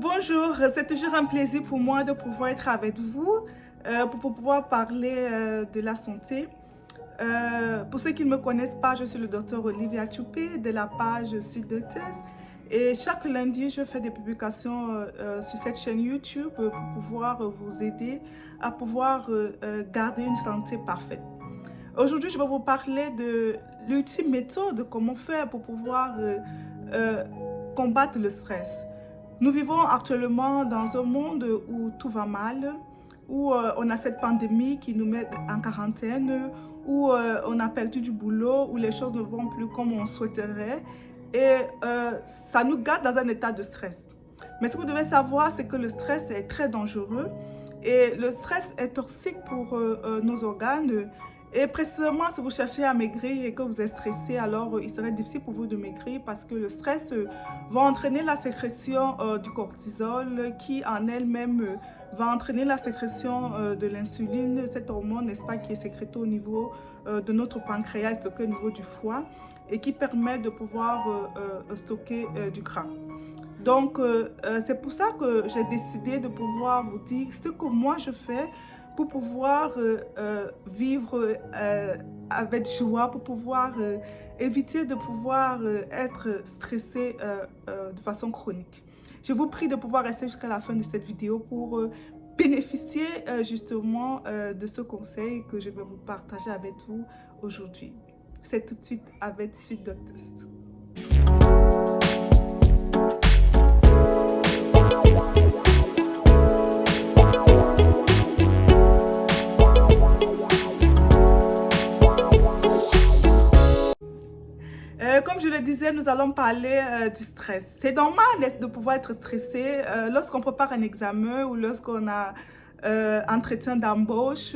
Bonjour, c'est toujours un plaisir pour moi de pouvoir être avec vous pour pouvoir parler de la santé. Pour ceux qui ne me connaissent pas, je suis le docteur Olivia Choupé de la page Sud Doctors et chaque lundi, je fais des publications sur cette chaîne YouTube pour pouvoir vous aider à pouvoir garder une santé parfaite. Aujourd'hui, je vais vous parler de l'ultime méthode, comment faire pour pouvoir combattre le stress. Nous vivons actuellement dans un monde où tout va mal, où on a cette pandémie qui nous met en quarantaine, où on a perdu du boulot, où les choses ne vont plus comme on souhaiterait. Et ça nous garde dans un état de stress. Mais ce que vous devez savoir, c'est que le stress est très dangereux. Et le stress est toxique pour nos organes. Et précisément, si vous cherchez à maigrir et que vous êtes stressé, alors il serait difficile pour vous de maigrir parce que le stress va entraîner la sécrétion du cortisol qui en elle-même va entraîner la sécrétion de l'insuline, cette hormone, n'est-ce pas, qui est sécrétée au niveau de notre pancréas, stockée au niveau du foie et qui permet de pouvoir stocker du gras. Donc, c'est pour ça que j'ai décidé de pouvoir vous dire ce que moi je fais pour pouvoir vivre avec joie, pour pouvoir éviter de pouvoir être stressé de façon chronique. Je vous prie de pouvoir rester jusqu'à la fin de cette vidéo pour bénéficier justement de ce conseil que je vais vous partager avec vous aujourd'hui. C'est tout de suite avec Sud Doctors. Comme je le disais, nous allons parler du stress. C'est normal de pouvoir être stressé lorsqu'on prépare un examen ou lorsqu'on a entretien d'embauche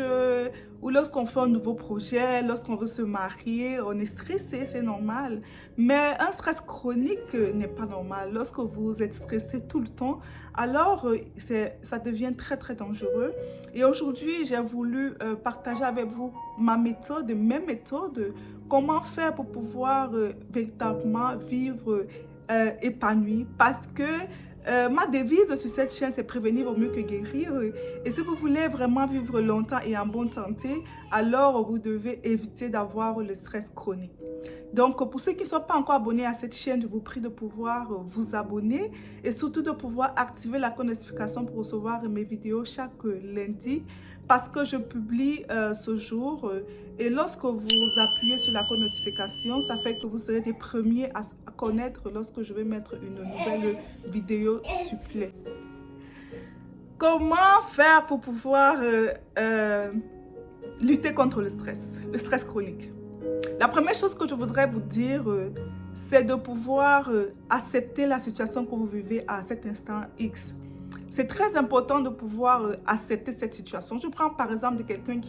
ou lorsqu'on fait un nouveau projet, lorsqu'on veut se marier, on est stressé, c'est normal. Mais un stress chronique n'est pas normal. Lorsque vous êtes stressé tout le temps, alors ça devient très très dangereux. Et aujourd'hui, j'ai voulu partager avec vous ma méthode, mes méthodes, comment faire pour pouvoir véritablement vivre épanoui. Parce que ma devise sur cette chaîne, c'est prévenir vaut mieux que guérir. Et si vous voulez vraiment vivre longtemps et en bonne santé, alors vous devez éviter d'avoir le stress chronique. Donc, pour ceux qui ne sont pas encore abonnés à cette chaîne, je vous prie de pouvoir vous abonner et surtout de pouvoir activer la notification pour recevoir mes vidéos chaque lundi parce que je publie ce jour et lorsque vous appuyez sur la notification, ça fait que vous serez les premiers à connaître lorsque je vais mettre une nouvelle vidéo supplémentaire. Comment faire pour pouvoir lutter contre le stress chronique? La première chose que je voudrais vous dire, c'est de pouvoir accepter la situation que vous vivez à cet instant X. C'est très important de pouvoir accepter cette situation. Je prends par exemple de quelqu'un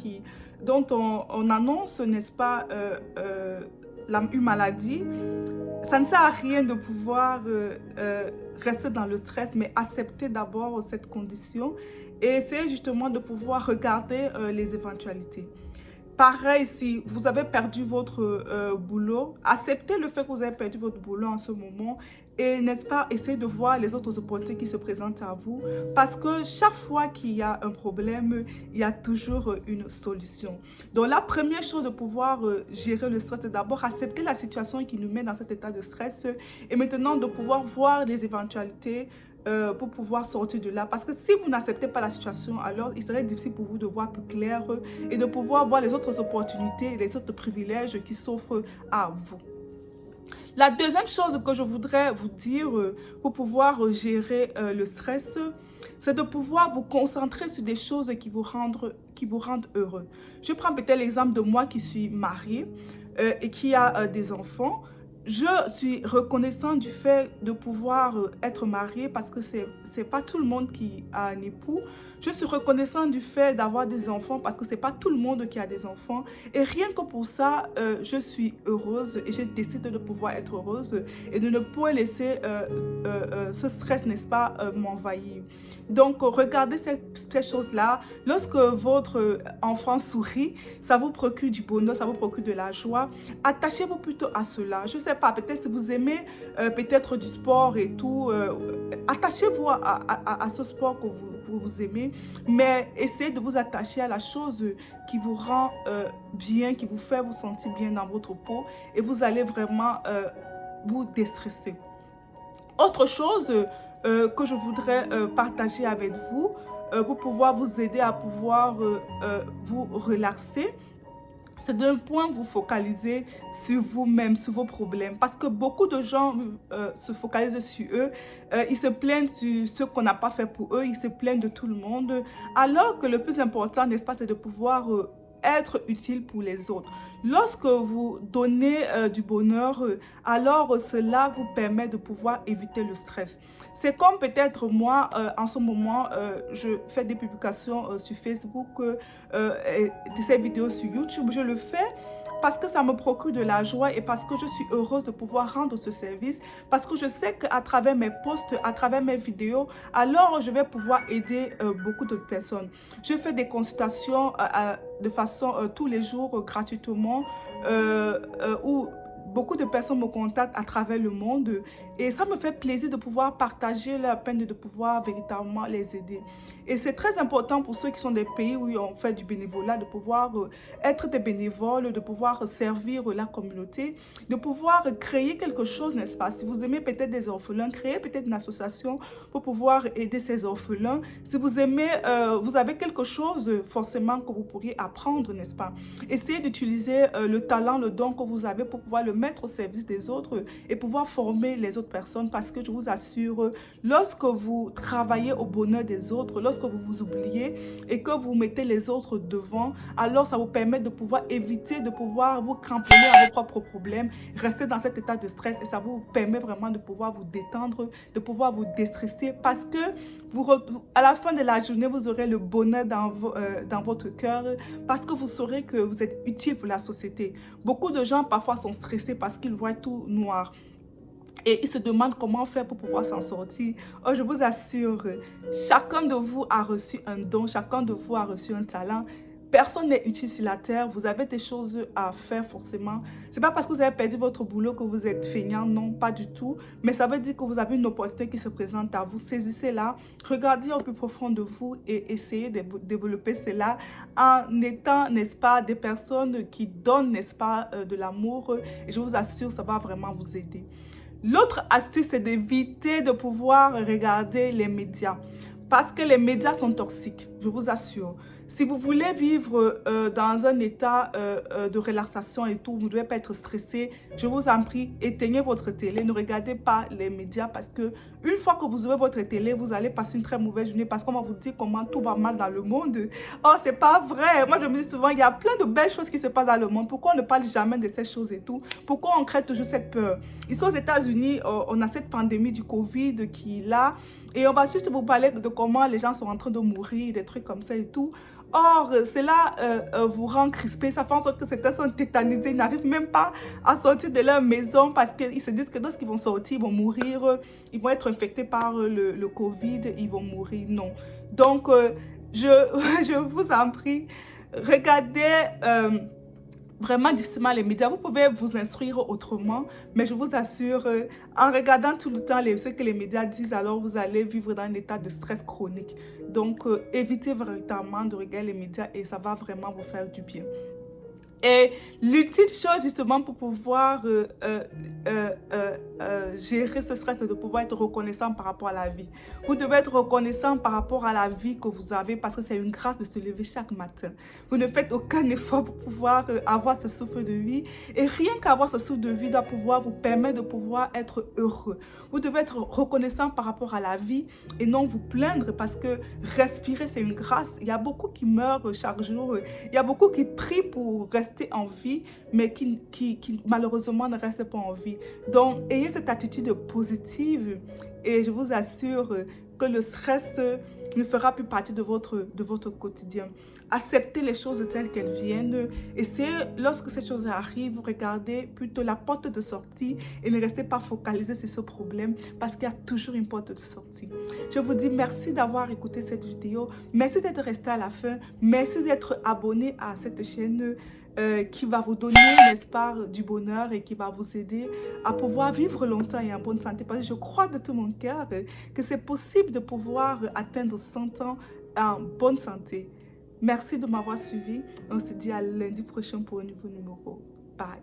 dont on annonce, n'est-ce pas, une maladie. Ça ne sert à rien de pouvoir rester dans le stress, mais accepter d'abord cette condition et essayer justement de pouvoir regarder les éventualités. Pareil, si vous avez perdu votre boulot, acceptez le fait que vous avez perdu votre boulot en ce moment et n'est-ce pas, essayez de voir les autres opportunités qui se présentent à vous parce que chaque fois qu'il y a un problème, il y a toujours une solution. Donc la première chose de pouvoir gérer le stress, c'est d'abord accepter la situation qui nous met dans cet état de stress et maintenant de pouvoir voir les éventualités pour pouvoir sortir de là. Parce que si vous n'acceptez pas la situation, alors il serait difficile pour vous de voir plus clair et de pouvoir voir les autres opportunités et les autres privilèges qui s'offrent à vous. La deuxième chose que je voudrais vous dire pour pouvoir gérer le stress, c'est de pouvoir vous concentrer sur des choses qui vous rendent heureux. Je prends peut-être l'exemple de moi qui suis mariée et qui a des enfants. Je suis reconnaissante du fait de pouvoir être mariée parce que c'est pas tout le monde qui a un époux. Je suis reconnaissante du fait d'avoir des enfants parce que c'est pas tout le monde qui a des enfants. Et rien que pour ça, je suis heureuse et j'ai décidé de pouvoir être heureuse et de ne pas laisser ce stress, n'est-ce pas, m'envahir. Donc, regardez ces choses-là. Lorsque votre enfant sourit, ça vous procure du bonheur, ça vous procure de la joie. Attachez-vous plutôt à cela. Je ne sais pas, peut-être si vous aimez peut-être du sport et tout, attachez-vous à ce sport que vous aimez, mais essayez de vous attacher à la chose qui vous rend bien, qui vous fait vous sentir bien dans votre peau et vous allez vraiment vous déstresser. Autre chose que je voudrais partager avec vous pour pouvoir vous aider à pouvoir vous relaxer, c'est d'un point vous focaliser sur vous-même, sur vos problèmes. Parce que beaucoup de gens se focalisent sur eux. Ils se plaignent sur ce qu'on n'a pas fait pour eux. Ils se plaignent de tout le monde. Alors que le plus important, n'est-ce pas, c'est de pouvoir être utile pour les autres. Lorsque vous donnez du bonheur, alors cela vous permet de pouvoir éviter le stress. C'est comme peut-être moi, en ce moment, je fais des publications sur Facebook, et de ces vidéos sur YouTube. Je le fais parce que ça me procure de la joie et parce que je suis heureuse de pouvoir rendre ce service, parce que je sais qu'à travers mes posts, à travers mes vidéos, alors je vais pouvoir aider beaucoup de personnes. Je fais des consultations de façon tous les jours gratuitement où beaucoup de personnes me contactent à travers le monde et ça me fait plaisir de pouvoir partager leur peine et de pouvoir véritablement les aider. Et c'est très important pour ceux qui sont des pays où on fait du bénévolat, de pouvoir être des bénévoles, de pouvoir servir la communauté, de pouvoir créer quelque chose, n'est-ce pas? Si vous aimez peut-être des orphelins, créez peut-être une association pour pouvoir aider ces orphelins. Si vous aimez, vous avez quelque chose forcément que vous pourriez apprendre, n'est-ce pas? Essayez d'utiliser le talent, le don que vous avez pour pouvoir le mettre au service des autres et pouvoir former les autres personnes, parce que je vous assure, lorsque vous travaillez au bonheur des autres, lorsque vous vous oubliez et que vous mettez les autres devant, alors ça vous permet de pouvoir éviter de pouvoir vous cramponner à vos propres problèmes, rester dans cet état de stress, et ça vous permet vraiment de pouvoir vous détendre, de pouvoir vous déstresser, parce que à la fin de la journée, vous aurez le bonheur dans votre cœur, parce que vous saurez que vous êtes utile pour la société. Beaucoup de gens parfois sont stressés parce qu'ils voient tout noir. Et ils se demandent comment faire pour pouvoir s'en sortir. Oh, je vous assure, chacun de vous a reçu un don, chacun de vous a reçu un talent. Personne n'est utile sur la terre, vous avez des choses à faire forcément. C'est pas parce que vous avez perdu votre boulot que vous êtes feignant, non, pas du tout. Mais ça veut dire que vous avez une opportunité qui se présente à vous. Saisissez-la, regardez au plus profond de vous et essayez de développer cela en étant, n'est-ce pas, des personnes qui donnent, n'est-ce pas, de l'amour. Et je vous assure, ça va vraiment vous aider. L'autre astuce, c'est d'éviter de pouvoir regarder les médias. Parce que les médias sont toxiques, je vous assure. Si vous voulez vivre dans un état de relaxation et tout, vous ne devez pas être stressé, je vous en prie, éteignez votre télé, ne regardez pas les médias, parce que une fois que vous aurez votre télé, vous allez passer une très mauvaise journée, parce qu'on va vous dire comment tout va mal dans le monde. Oh, c'est pas vrai. Moi, je me dis souvent, il y a plein de belles choses qui se passent dans le monde. Pourquoi on ne parle jamais de ces choses et tout? Pourquoi on crée toujours cette peur? Ici aux États-Unis, on a cette pandémie du Covid qui est là, et on va juste vous parler de comment les gens sont en train de mourir, des trucs comme ça et tout. Or, cela vous rend crispé, ça fait en sorte que certains sont tétanisés, ils n'arrivent même pas à sortir de leur maison parce qu'ils se disent que lorsqu'ils vont sortir, ils vont mourir, ils vont être infectés par le Covid, ils vont mourir. Non. Donc, je vous en prie, regardez vraiment difficilement les médias. Vous pouvez vous instruire autrement, mais je vous assure, en regardant tout le temps ce que les médias disent, alors vous allez vivre dans un état de stress chronique. Donc, évitez véritablement de regarder les médias et ça va vraiment vous faire du bien. Et l'utile chose justement pour pouvoir gérer ce stress, c'est de pouvoir être reconnaissant par rapport à la vie. Vous devez être reconnaissant par rapport à la vie que vous avez, parce que c'est une grâce de se lever chaque matin. Vous ne faites aucun effort pour pouvoir avoir ce souffle de vie. Et rien qu'avoir ce souffle de vie doit pouvoir vous permettre de pouvoir être heureux. Vous devez être reconnaissant par rapport à la vie et non vous plaindre, parce que respirer, c'est une grâce. Il y a beaucoup qui meurent chaque jour. Il y a beaucoup qui prient pour rester en vie, mais qui malheureusement ne restent pas en vie. Donc, ayez cette attitude positive et je vous assure que le stress ne fera plus partie de votre quotidien. Acceptez les choses telles qu'elles viennent. Essayez, lorsque ces choses arrivent, regardez plutôt la porte de sortie et ne restez pas focalisé sur ce problème parce qu'il y a toujours une porte de sortie. Je vous dis merci d'avoir écouté cette vidéo. Merci d'être resté à la fin. Merci d'être abonné à cette chaîne qui va vous donner, n'est-ce pas, du bonheur et qui va vous aider à pouvoir vivre longtemps et en bonne santé. Parce que je crois de tout mon cœur que c'est possible de pouvoir atteindre 100 ans en bonne santé. Merci de m'avoir suivi. On se dit à lundi prochain pour un nouveau numéro. Bye.